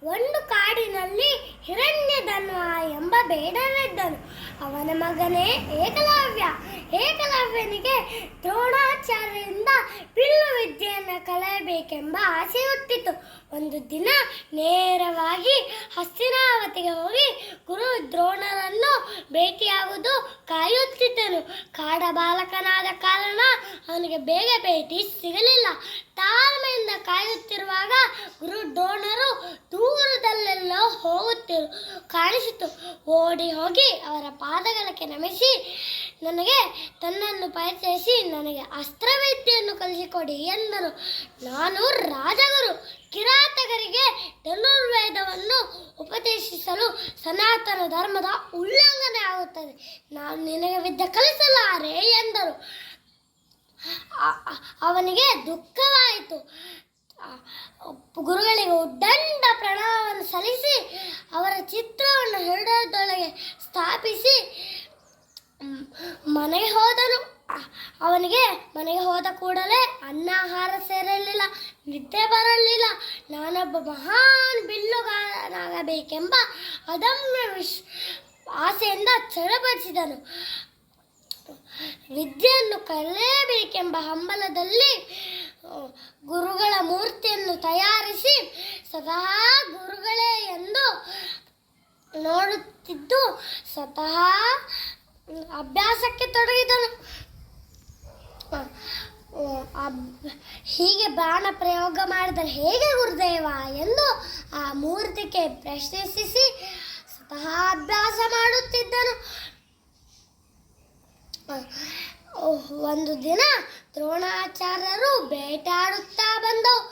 ಒಂದು ಕಾಡಿನಲ್ಲಿ ಹಿರಣ್ಯಧನ್ವ ಎಂಬ ಬೇಡನಿದ್ದನು. ಅವನ ಮಗನೇ ಏಕಲವ್ಯ. ಏಕಲವ್ಯನಿಗೆ ದ್ರೋಣಾಚಾರ್ಯರಿಂದ ಬಿಲ್ಲು ವಿದ್ಯೆಯನ್ನು ಕಲಿಯಬೇಕೆಂಬ ಆಸೆ ಹುಟ್ಟಿತು. ಒಂದು ದಿನ ನೇರವಾಗಿ ಹಸ್ತಿನಾವತಿಗೆ ಹೋಗಿ ಗುರು ದ್ರೋಣರನ್ನು ಭೇಟಿಯಾಗುವುದು ಕಾಯುತ್ತಿದ್ದನು. ಕಾಡ ಬಾಲಕನಾದ ಕಾರಣ ಅವನಿಗೆ ಬೇಗ ಭೇಟಿ ಸಿಗಲಿಲ್ಲ. ತಾಳ್ಮೆಯಿಂದ ಕಾಯುತ್ತಿರುವಾಗ ಗುರು ದ್ರೋಣರು ದೂರದಲ್ಲೆಲ್ಲೋ ಕಾಣಿಸಿತು. ಓಡಿ ಹೋಗಿ ಅವರ ಪಾದಗಳಿಗೆ ನಮಿಸಿ, ನನಗೆ ತನ್ನನ್ನು ಪರಿಚಯಿಸಿ ನನಗೆ ಅಸ್ತ್ರವಿದ್ಯೆಯನ್ನು ಕಲಿಸಿಕೊಡಿ ಎಂದರು. ನಾನು ರಾಜಗುರು. ಕಿರಾತಕರಿಗೆ ಧನುರ್ವೇದವನ್ನು ಉಪದೇಶಿಸಲು ಸನಾತನ ಧರ್ಮದ ಉಲ್ಲಂಘನೆ ಆಗುತ್ತದೆ. ನಾನು ನಿನಗೆ ವಿದ್ಯೆ ಕಲಿಸಲಾರೆ ಎಂದರು. ಅವನಿಗೆ ದುಃಖವಾಯಿತು. ಗುರುಗಳಿಗೆ ಉದ್ದಂಡ ಪ್ರಣಾಮವನ್ನು ಸಲ್ಲಿಸಿ ಅವರ ಚಿತ್ರವನ್ನು ಹೃದಯದೊಳಗೆ ಸ್ಥಾಪಿಸಿ ಮನೆಗೆ ಹೋದನು. ಅವನಿಗೆ ಮನೆಗೆ ಹೋದ ಕೂಡಲೇ ಆಹಾರ ಸೇರಲಿಲ್ಲ, ನಿದ್ದೆ ಬರಲಿಲ್ಲ. ನಾನೊಬ್ಬ ಮಹಾನ್ ಬಿಲ್ಲುಗಾರನಾಗಬೇಕೆಂಬ ಅದಮ್ಯ ಆಸೆಯಿಂದ ಚಡಪಡಿಸಿದನು. ವಿದ್ಯೆಯನ್ನು ಕಲಿಯಬೇಕೆಂಬ ಹಂಬಲದಲ್ಲಿ ಗುರುಗಳ ಮೂರ್ತಿಯನ್ನು ತಯಾರಿಸಿ ಸ್ವತಃ ಗುರುಗಳೇ ಎಂದು ನೋಡುತ್ತಿದ್ದು ಸ್ವತಃ ಅಭ್ಯಾಸಕ್ಕೆ ತೊಡಗಿದನು. ಹೀಗೆ ಬಾಣ ಪ್ರಯೋಗ ಮಾಡಿದರೆ ಹೇಗೆ ಗುರುದೇವ ಎಂದು ಆ ಮೂರ್ತಿಗೆ ಪ್ರಶ್ನಿಸಿ ಸ್ವತಃ ಅಭ್ಯಾಸ ಮಾಡುತ್ತಿದ್ದನು. ಒಂದು ದಿನ ದ್ರೋಣಾಚಾರ್ಯರು ಬೇಟೆಯಾಡುತ್ತಾ ಬಂದವು.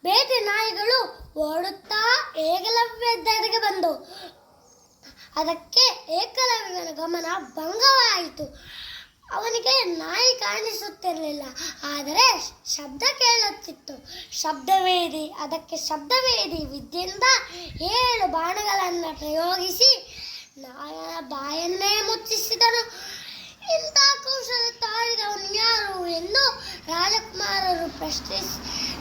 ಬೇಟೆ ನಾಯಿಗಳು ಓಡುತ್ತಾ ಏಕಲವ್ಯದೆಡೆಗೆ ಬಂದವು. ಅದಕ್ಕೆ ಏಕಲವ್ಯನ ಗಮನ ಭಂಗವಾಯಿತು. ಅವನಿಗೆ ನಾಯಿ ಕಾಣಿಸುತ್ತಿರಲಿಲ್ಲ, ಆದರೆ ಶಬ್ದ ಕೇಳುತ್ತಿತ್ತು. ಶಬ್ದವೇದಿ. ಅದಕ್ಕೆ ಶಬ್ದವೇದಿ ವಿದ್ಯೆಯಿಂದ 7 ಬಾಣಗಳನ್ನು ಪ್ರಯೋಗಿಸಿ ನಾಯಿಯ ಬಾಯನ್ನೇ ಮುಚ್ಚಿಸಿದನು. ಇಂಥ ಕೌಶಲ ತಾಳಿದವನು ಯಾರು ಎಂದು ರಾಜಕುಮಾರರು ಪ್ರಶ್ನಿಸಿ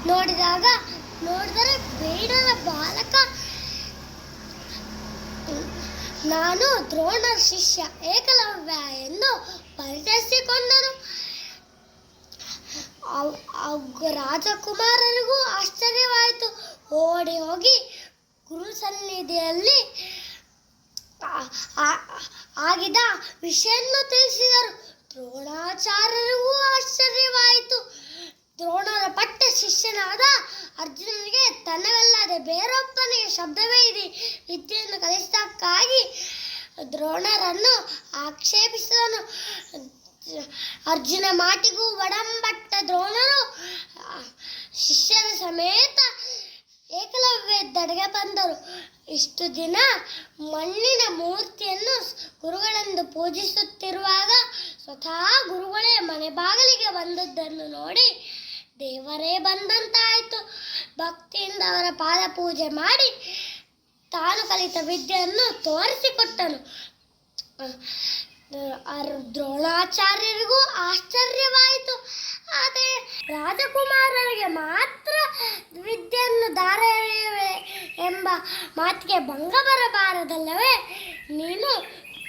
ನೋಡಿದರೆ ಬೇಡರ ಬಾಲಕ. ನಾನು ದ್ರೋಣರ ಶಿಷ್ಯ ಏಕಲವ್ಯ ಎಂದು ಪರಿಚಯಿಸಿಕೊಂಡರು. ರಾಜಕುಮಾರರಿಗೂ ಆಶ್ಚರ್ಯವಾಯಿತು. ಓಡಿ ಹೋಗಿ ಗುರು ಸನ್ನಿಧಿಯಲ್ಲಿ ಆಗಿದ ವಿಷಯನ್ನು ತಿಳಿಸಿದರು. ದ್ರೋಣಾಚಾರ್ಯರಿಗೂ ಆಶ್ಚರ್ಯವಾಯಿತು. ದ್ರೋಣರ ಪಟ್ಟ ಶಿಷ್ಯನಾದ ಅರ್ಜುನನಿಗೆ ತನ್ನವಲ್ಲದೆ ಬೇರೊಬ್ಬನಿಗೆ ಶಬ್ದವೇದಿ ವಿದ್ಯೆಯನ್ನು ಕಲಿಸಿದ್ದಕ್ಕಾಗಿ ದ್ರೋಣರನ್ನು ಆಕ್ಷೇಪಿಸಿದನು. ಅರ್ಜುನ ಮಾತಿಗೂ ಒಡಂಬಟ್ಟ ದ್ರೋಣರು ಶಿಷ್ಯರ ಸಮೇತ ಏಕಲವ್ಯದೆಡೆಗೆ ಬಂದರು. ಇಷ್ಟು ದಿನ ಮಣ್ಣಿನ ಮೂರ್ತಿಯನ್ನು ಗುರುಗಳೆಂದು ಪೂಜಿಸುತ್ತಿರುವಾಗ ಸ್ವತಃ ಗುರುಗಳೇ ಮನೆ ಬಾಗಿಲಿಗೆ ಬಂದದ್ದನ್ನು ನೋಡಿ ದೇವರೇ ಬಂದಂತಾಯಿತು. ಭಕ್ತಿಯಿಂದ ಅವರ ಪಾದ ಪೂಜೆ ಮಾಡಿ ತಾನು ಕಲಿತ ವಿದ್ಯೆಯನ್ನು ತೋರಿಸಿಕೊಟ್ಟನು. ದ್ರೋಣಾಚಾರ್ಯರಿಗೂ ಆಶ್ಚರ್ಯವಾಯಿತು. ಆದರೆ ರಾಜಕುಮಾರರಿಗೆ ಮಾತ್ರ ವಿದ್ಯೆಯನ್ನು ಧಾರೆಯಿವೆ ಎಂಬ ಮಾತಿಗೆ ಭಂಗ ಬರಬಾರದಲ್ಲವೇ? ನೀನು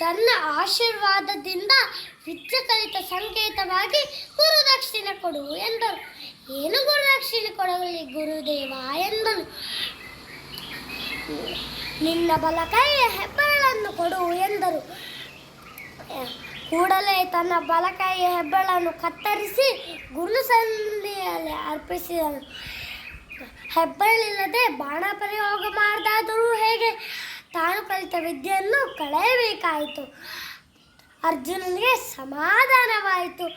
ತನ್ನ ಆಶೀರ್ವಾದದಿಂದ ವಿದ್ಯೆ ಕಲಿತ ಸಂಕೇತವಾಗಿ ಗುರುದಕ್ಷಿಣೆ ಕೊಡು ಎಂದರು. ಏನು ಗುರುದಕ್ಷಿಣೆ ಕೊಡಲಿ ಗುರುದೇವ ಎಂದನು. ನಿನ್ನ ಬಲಕೈಯ ಹೆಬ್ಬೆರಳನ್ನು ಕೊಡು ಎಂದರು. ಕೂಡಲೇ ತನ್ನ ಬಲಕೈಯ ಹೆಬ್ಬೆರಳನ್ನು ಕತ್ತರಿಸಿ ಗುರು ಸನ್ನಿಧಿಯಲ್ಲಿ ಅರ್ಪಿಸಿದನು. ಹೆಬ್ಬೆರಳಿಲ್ಲದೆ ಬಾಣ ಪ್ರಯೋಗ ಮಾಡಿದಾದರೂ ಹೇಗೆ? ತಾನು ಕಲಿತ ವಿದ್ಯೆಯನ್ನು ಕಳೆಯಬೇಕಾಯಿತು. ಅರ್ಜುನನಿಗೆ ಸಮಾಧಾನವಾಯಿತು.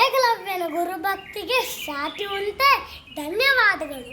ಏಕಲವ್ಯನ ಗುರುಭಕ್ತಿಗೆ ಸಾಟಿ ಉಂಟೆ? ಧನ್ಯವಾದಗಳು.